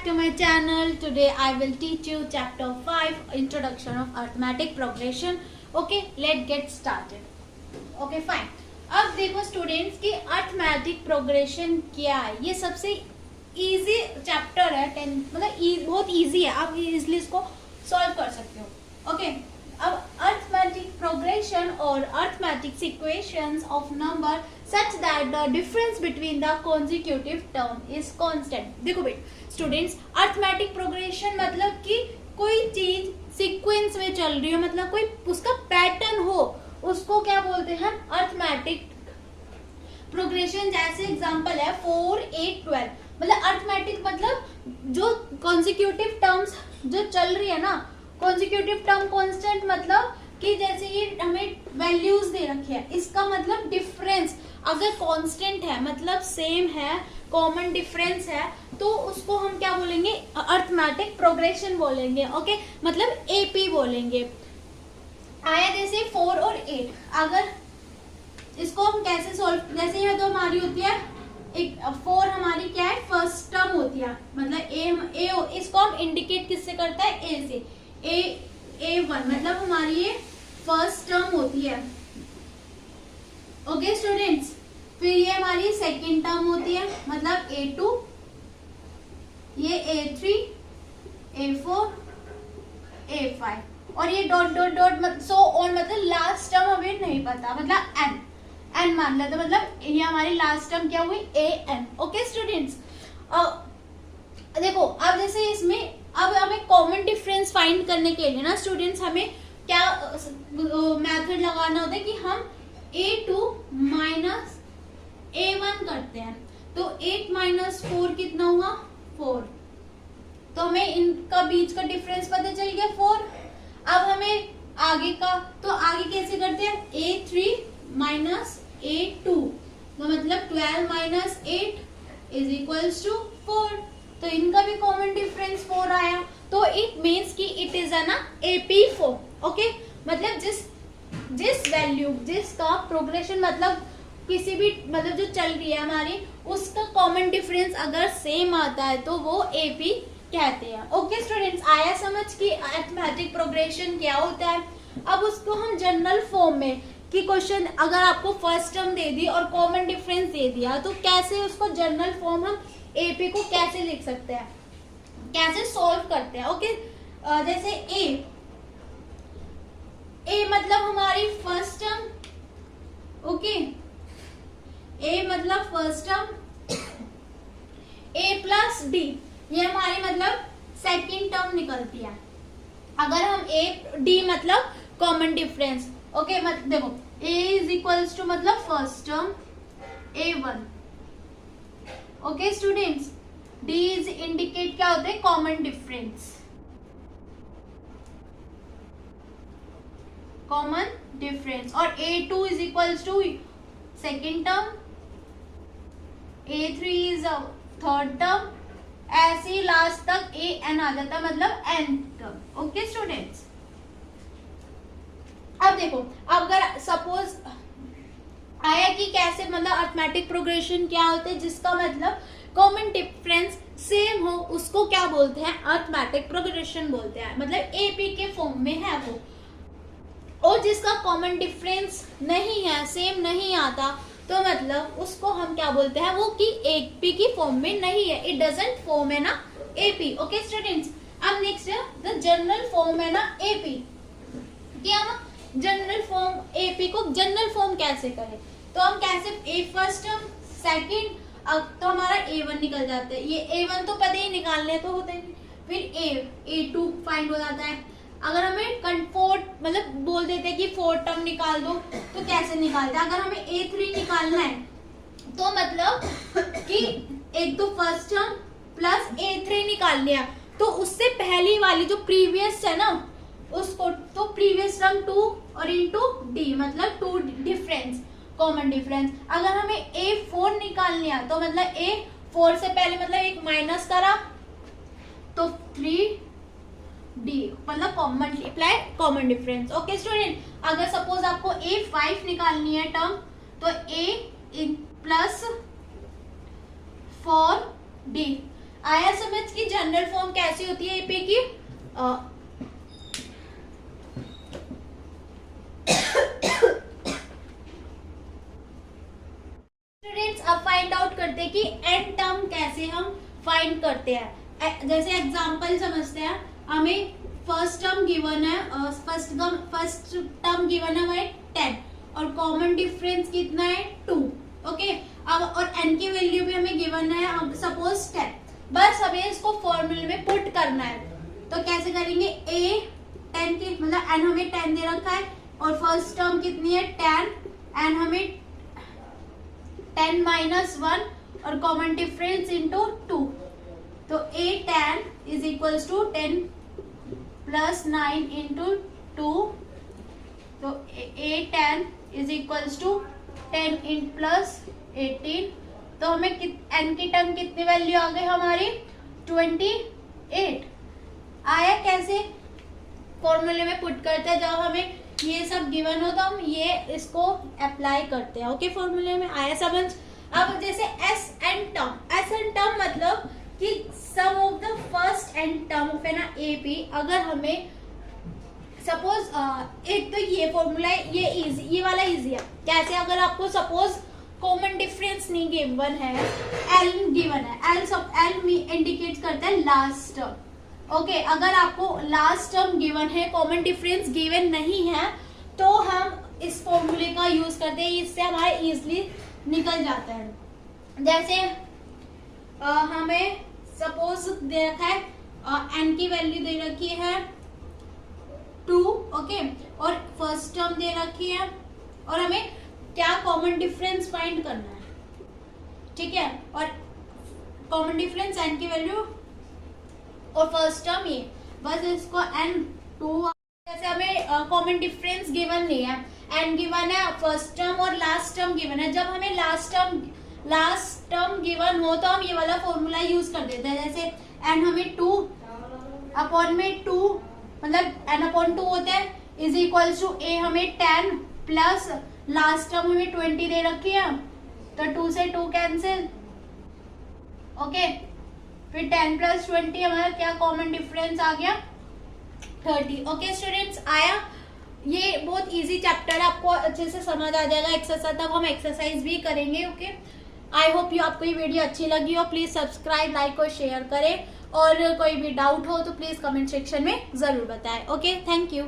back to my channel. Today I will teach you chapter 5, introduction of arithmetic progression. Okay, let's get started. Okay, fine. अब देखो students की arithmetic progression क्या है. ये सबसे easy chapter है. 10 मतलब बहुत इजी है, आप इजीली इसको सॉल्व कर सकते हो. ओके, अब अर्थमेटिक प्रोग्रेशन और arithmetic equations of number such that the difference between the consecutive term is constant. देखो बेटा स्टूडेंट्स, अर्थमेटिक प्रोग्रेशन मतलब कि कोई चीज सीक्वेंस में चल रही हो, मतलब कोई उसका पैटर्न हो, उसको क्या बोलते हैं, अर्थमेटिक प्रोग्रेशन. जैसे एग्जांपल है 4, 8, 12. मतलब अर्थमेटिक मतलब जो कॉन्जिक्यूटिव टर्म्स जो चल रही है ना, कॉन्जिक्यूटिव टर्म कांस्टेंट मतलब कि जैसे ये हमें वैल्यूज दे रखी है, इसका मतलब डिफरेंस अगर कांस्टेंट है मतलब सेम है, कॉमन डिफरेंस है, तो उसको हम क्या बोलेंगे, अर्थमेटिक प्रोग्रेशन बोलेंगे. ओके, मतलब एपी बोलेंगे. आया जैसे 4 और 8. अगर इसको हम कैसे सॉल्व, जैसे ये तो हमारी होती है एक 4 हमारी क्या है, फर्स्ट टर्म होती है, मतलब ए इसको हम इंडिकेट किससे करता है, ए से. A1 मतलब हमारी ये फर्स्ट टर्म होती है. ओके स्टूडेंट्स, फिर ये हमारी सेकेंड टर्म होती है, मतलब A2, ये A3, A4, A5 और ये dot dot dot so on, मतलब लास्ट टर्म हमें नहीं पता, मतलब एन मान लेते, मतलब ये हमारी लास्ट टर्म क्या हुई, AN. ओके स्टूडेंट्स, देखो अब जैसे इसमें अब हमें कॉमन डिफरेंस फाइंड करने के लिए ना स्टूडेंट्स हमें क्या मेथड लगाना होता है कि हम A2 माइनस A1 करते हैं, तो 8 माइनस 4 कितना हुआ, 4. तो हमें इनका बीच का डिफरेंस पता चल गया 4. अब हमें आगे का, तो आगे कैसे करते हैं, A3 माइनस A2, तो मतलब 12 माइनस 8 इज इक्वल्स टू 4. तो इनका भी कॉमन डिफरेंस 4 आया. तो इट मीन्स कि इट इज ना एपी फॉर्म. ओके, मतलब जिस वैल्यू जिसका प्रोग्रेशन मतलब किसी भी मतलब जो चल रही है हमारी, उसका कॉमन डिफरेंस अगर सेम आता है तो वो एपी कहते हैं. ओके स्टूडेंट्स, आया समझ कि अरिथमेटिक प्रोग्रेशन क्या होता है. अब उसको हम जनरल फॉर्म में कि क्वेश्चन अगर आपको फर्स्ट टर्म दे दी और कॉमन डिफरेंस दे दिया, तो कैसे उसको जनरल फॉर्म हम एपी को कैसे लिख सकते हैं, कैसे सॉल्व करते हैं. ओके, जैसे ए मतलब हमारी फर्स्ट टर्म. ओके, ए मतलब first term, A plus D ये हमारी मतलब सेकंड टर्म निकलती है. अगर हम ए डी मतलब कॉमन डिफरेंस. ओके, मतलब देखो ए इज इक्वल्स टू मतलब first term A1. Okay students, D is indicate क्या होता है, कॉमन डिफरेंस, कॉमन डिफरेंस. और A2 is equals to second term, A3 is third term, ऐसे ही लास्ट तक AN आ जाता है, मतलब n टर्म. ओके स्टूडेंट्स, अब देखो अगर सपोज आया कि कैसे मतलब अरिथमेटिक प्रोग्रेशन क्या होते हैं, जिसका मतलब कॉमन डिफरेंस सेम हो, उसको क्या बोलते हैं, अरिथमेटिक प्रोग्रेशन बोलते हैं, मतलब एपी के फॉर्म में है वो. और जिसका कॉमन डिफरेंस नहीं है, सेम नहीं आता, तो मतलब उसको हम क्या बोलते हैं, वो कि एपी की फॉर्म में नहीं है, इट डजंट फॉर्म है ना एपी. ओके स्टूडेंट्स, अब नेक्स्ट है द जनरल फॉर्म है ना एपी. क्या हम जनरल फॉर्म एपी को जनरल फॉर्म कैसे करें, तो हम कैसे ए फर्स्ट टर्म सेकंड, अब तो हमारा A1 निकल जाता है, ये A1 तो पता ही निकालने तो होते हैं, फिर A2 फाइंड हो जाता है. अगर हमें फोर्थ मतलब बोल देते हैं कि फोर्थ टर्म निकाल दो, तो कैसे निकालते हैं. अगर हमें A3 निकालना है तो मतलब कि एक तो फर्स्ट टर्म प्लस A3 निकाल लिया, तो उससे पहली वाली जो प्रीवियस है ना उसको, तो प्रीवियस टर्म 2 और इनटू डी मतलब 2 डिफरेंस, कॉमन डिफरेंस. अगर हमें A4 निकालनी है तो मतलब A4 से पहले मतलब एक माइनस करा तो 3D मतलब multiply common difference. Okay student, अगर सपोज आपको A5 निकालनी है टर्म, तो A प्लस 4D. आया समझ की जनरल फॉर्म कैसी होती है एपी की? स्टूडेंट्स अब फाइंड आउट करते हैं कि एन टर्म कैसे हम फाइंड करते हैं। जैसे एग्जांपल समझते हैं, हमें फर्स्ट टर्म गिवन है, फर्स्ट टर्म गिवन है हमें 10 और कॉमन डिफरेंस कितना है 2। ओके, अब और n की वैल्यू भी हमें गिवन है सपोज 10। बस हमें इसको फॉर्मूले में पुट करना है। तो कैसे करेंगे? a 10 की मतलब n हमें 10 दे रखा है और फर्स्ट टर्म कितनी है 10, n हमें 10 माइनस 1 और कॉमन डिफरेंस इंटू 2। तो a 10 इज इक्वल्स टू 10 प्लस 9 इंटू 2। तो a 10 is equals to 10 in plus 18। तो हमें n की टर्म कितनी वैल्यू आ गई हमारी 28 आया। कैसे फॉर्मूले में पुट करते हैं? जब हमें ये सब गिवन हो तो हम ये इसको अप्लाई करते हैं। ओके, फॉर्मूले में आया समझ। अब जैसे एस एन टर्म मतलब कि sum of the first n term of है ना एपी। अगर हमें सपोज एक तो ये फॉर्मूला है, ये इजी, ये वाला इजी है। कैसे? अगर आपको सपोज कॉमन डिफरेंस नहीं गिवन है, एल गिवन है, एल इंडिकेट करता है लास्ट टर्म। ओके, अगर आपको लास्ट टर्म गिवन है, कॉमन डिफरेंस गिवन नहीं है, तो हम इस फॉर्मूले का यूज करते हैं। इससे हमारे इजीली निकल जाता है। जैसे हमें सपोज दे रखा है एन की वैल्यू दे रखी है 2। ओके, और फर्स्ट टर्म दे रखी है और हमें क्या कॉमन डिफरेंस फाइंड करना है। ठीक है, और कॉमन डिफरेंस एन की वैल्यू और फर्स्ट टर्म ये, बस इसको एन 2। जैसे हमें कॉमन डिफरेंस गिवन नहीं है, एन गिवन है, फर्स्ट टर्म और लास्ट टर्म गिवन है। जब हमें लास्ट टर्म गिवन हो तो हम ये वाला फॉर्मूला यूज कर देते हैं। जैसे एन हमें 2 अपॉन में 2 मतलब एन अपॉन 2 होता है इज इक्वल्स टू ए हमें 10 प्लस लास्ट टर्म हमें 20 दे रखी है, तो 2 से 2 कैंसिल। ओके, फिर 10 प्लस 20 हमारा क्या कॉमन डिफरेंस आ गया 30। ओके स्टूडेंट्स, आया। ये बहुत इजी चैप्टर है, आपको अच्छे से समझ आ जाएगा। एक्सरसाइज तब हम एक्सरसाइज भी करेंगे। ओके, आई होप यू आपको ये वीडियो अच्छी लगी हो। प्लीज सब्सक्राइब, लाइक और शेयर करें, और कोई भी डाउट हो तो प्लीज कमेंट सेक्शन में जरूर बताएं। Okay, thank you.